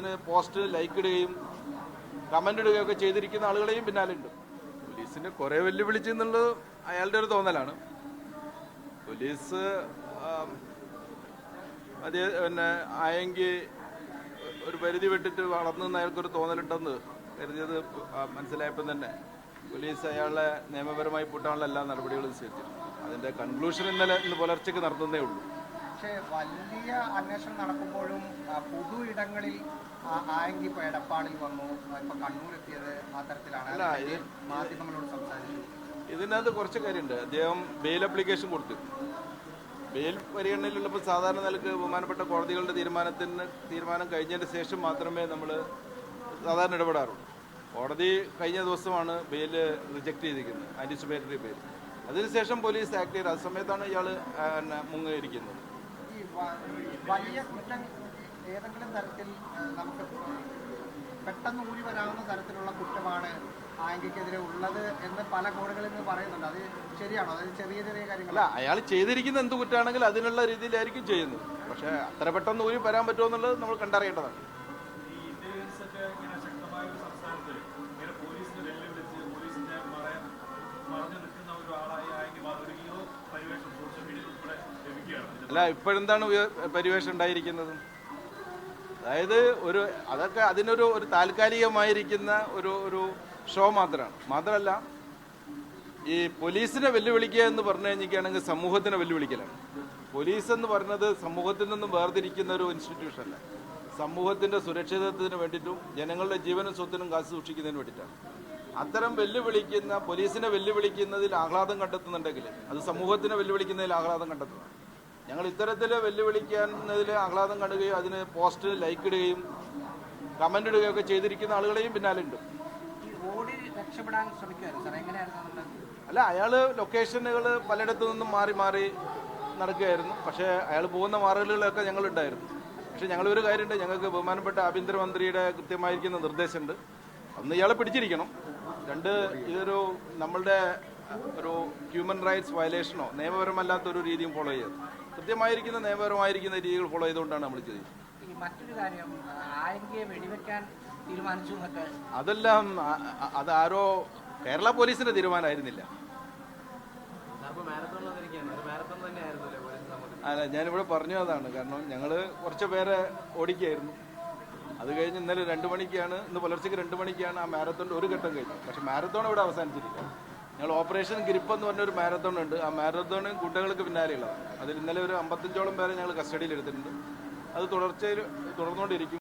അതിന് post like ഇടുകയും comment ഇടുകയൊക്കെ ചെയ്തിരിക്കുന്ന ആളുകളെയും പിന്നാലുണ്ട്. പോലീസിനെ കുറേ വെല്ലുവിളിച്ചെന്നുള്ളത് അയാളുടെ ഒരു തോന്നലാണ്. പോലീസ് അത് പിന്നെ ആയെങ്കിൽ ഒരു പരിധി വിട്ടിട്ട് വളർന്നു അയാൾക്കൊരു തോന്നലുണ്ടെന്ന് കരുതിയത് മനസ്സിലായപ്പം തന്നെ പോലീസ് അയാളെ നിയമപരമായി പൂട്ടാനുള്ള എല്ലാ നടപടികളും സ്വീകരിച്ചു. അതിൻ്റെ കൺക്ലൂഷൻ ഇന്ന് പുലർച്ചയ്ക്ക് നടത്തുന്നേ ഉള്ളൂ. പക്ഷേ വലിയ അന്വേഷണം നടക്കുമ്പോഴും പൊതു ഇടങ്ങളിൽ ആയെങ്കിൽ ഇപ്പോൾ എടപ്പാളിൽ വന്നു, ഇപ്പോൾ കണ്ണൂരെത്തിയത് ആ തരത്തിലാണ്. അല്ല, മാധ്യമങ്ങളോട് സംസാരിച്ചു. ഇതിനകത്ത് കുറച്ച് കാര്യമുണ്ട്. അദ്ദേഹം ബെയിൽ അപ്ലിക്കേഷൻ കൊടുത്തു. ബെയിൽ പരിഗണനയിലുള്ളപ്പോൾ സാധാരണ നിലക്ക് ബഹുമാനപ്പെട്ട കോടതികളുടെ തീരുമാനം കഴിഞ്ഞതിന് ശേഷം മാത്രമേ നമ്മൾ സാധാരണ ഇടപെടാറുള്ളൂ. കോടതി കഴിഞ്ഞ ദിവസമാണ് ബെയിൽ റിജക്റ്റ് ചെയ്തിരിക്കുന്നത്, ആൻറ്റിസിപ്പേറ്ററി ബെയിൽ. അതിനുശേഷം പോലീസ് ആക്ട് ചെയ്ത് ആ സമയത്താണ് ഇയാൾ മുങ്ങിയിരിക്കുന്നത്. ഈ വലിയ കുറ്റം ഏതെങ്കിലും തരത്തിൽ നമുക്ക് പെട്ടെന്ന് ഊരി വരാവുന്ന തരത്തിലുള്ള കുറ്റമാണ് ആംഗിക്കെതിരെ ഉള്ളത് എന്ന് പല കോടതികളിൽ നിന്ന് പറയുന്നുണ്ട്. അത് ശരിയാണോ? അതായത് ചെറിയ ചെറിയ കാര്യങ്ങളല്ല, അയാൾ ചെയ്തിരിക്കുന്ന എന്ത് കുറ്റമാണെങ്കിൽ അതിനുള്ള രീതിയിലായിരിക്കും ചെയ്യുന്നത്. പക്ഷേ അത്ര പെട്ടെന്ന് ഊരി വരാൻ പറ്റുമോ എന്നുള്ളത് നമ്മൾ കണ്ടറിയേണ്ടതാണ്. അല്ല, ഇപ്പോഴെന്താണ് പരിവേഷം ഉണ്ടായിരിക്കുന്നത്? അതായത് അതൊക്കെ അതിനൊരു താൽക്കാലികമായിരിക്കുന്ന ഒരു ഷോ മാത്രമല്ല ഈ പോലീസിനെ വെല്ലുവിളിക്കുക എന്ന് പറഞ്ഞു കഴിഞ്ഞിരിക്കുകയാണെങ്കിൽ സമൂഹത്തിനെ വെല്ലുവിളിക്കലാണ്. പോലീസ് എന്ന് പറഞ്ഞത് സമൂഹത്തിൽ നിന്നും വേർതിരിക്കുന്ന ഒരു ഇൻസ്റ്റിറ്റ്യൂഷനല്ല. സമൂഹത്തിൻ്റെ സുരക്ഷിതത്വത്തിന് വേണ്ടിയിട്ടും ജനങ്ങളുടെ ജീവനും സ്വത്തിനും കാത്തു സൂക്ഷിക്കുന്നതിന് വേണ്ടിയിട്ടാണ്. അത്തരം പോലീസിനെ വെല്ലുവിളിക്കുന്നതിൽ ആഹ്ലാദം കണ്ടെത്തുന്നുണ്ടെങ്കിൽ അത് സമൂഹത്തിനെ വെല്ലുവിളിക്കുന്നതിൽ ആഹ്ലാദം കണ്ടെത്തുന്നു. ഞങ്ങൾ ഇത്തരത്തിൽ വെല്ലുവിളിക്കുന്നതിൽ ആഹ്ലാദം കാണുകയും അതിന് പോസ്റ്റ് ലൈക്ക് ഇടുകയും കമൻ്റ് ഇടുകയൊക്കെ ചെയ്തിരിക്കുന്ന ആളുകളെയും പിന്നാലുണ്ട്. അല്ല, അയാൾ ലൊക്കേഷനുകൾ പലയിടത്തു നിന്നും മാറി നടക്കുകയായിരുന്നു. പക്ഷേ അയാൾ പോകുന്ന മാറലുകളൊക്കെ ഞങ്ങളുണ്ടായിരുന്നു. പക്ഷേ ഞങ്ങളൊരു കാര്യമുണ്ട്, ഞങ്ങൾക്ക് ബഹുമാനപ്പെട്ട ആഭ്യന്തരമന്ത്രിയുടെ കൃത്യമായിരിക്കുന്ന നിർദ്ദേശമുണ്ട്. ഒന്ന്, ഇയാളെ പിടിച്ചിരിക്കണം. രണ്ട്, ഇതൊരു നമ്മളുടെ ഒരു ഹ്യൂമൻ റൈറ്റ്സ് വയലേഷനോ നിയമപരമല്ലാത്തൊരു രീതിയും ഫോളോ ചെയ്തത്. കൃത്യമായിരിക്കുന്ന നിയമപരമായിരിക്കുന്ന രീതികൾ ഫോളോ ചെയ്തുകൊണ്ടാണ് നമ്മൾ ചെയ്തത്. മറ്റൊരു കാര്യം, വെടിവെക്കാൻ തീരുമാനിച്ചു. അതെല്ലാം അതാരോ കേരള പോലീസിന്റെ തീരുമാനമായിരുന്നില്ല. അല്ല, ഞാനിവിടെ പറഞ്ഞു അതാണ്. കാരണം ഞങ്ങൾ കുറച്ച് പേരെ ഓടിക്കുകയായിരുന്നു. അത് കഴിഞ്ഞ് ഇന്നലെ 2 മണിക്കാണ്, ഇന്ന് പുലർച്ചയ്ക്ക് 2 മണിക്കാണ് ആ മാരത്തോണിൻ്റെ ഒരു ഘട്ടം കഴിഞ്ഞത്. പക്ഷെ മാരത്തോൺ ഇവിടെ അവസാനിച്ചിട്ടില്ല. ഞങ്ങൾ ഓപ്പറേഷൻ ഗ്രിപ്പ് എന്ന് പറഞ്ഞൊരു മാരത്തോൺ ഉണ്ട്. ആ മാരത്തോൺ ഗുണ്ടകൾക്ക് പിന്നാലെയുള്ളതാണ്. അതിൽ ഇന്നലെ ഒരു 55ഓളം പേരെ ഞങ്ങൾ കസ്റ്റഡിയിൽ എടുത്തിട്ടുണ്ട്. അത് തുടർന്നുകൊണ്ടിരിക്കും.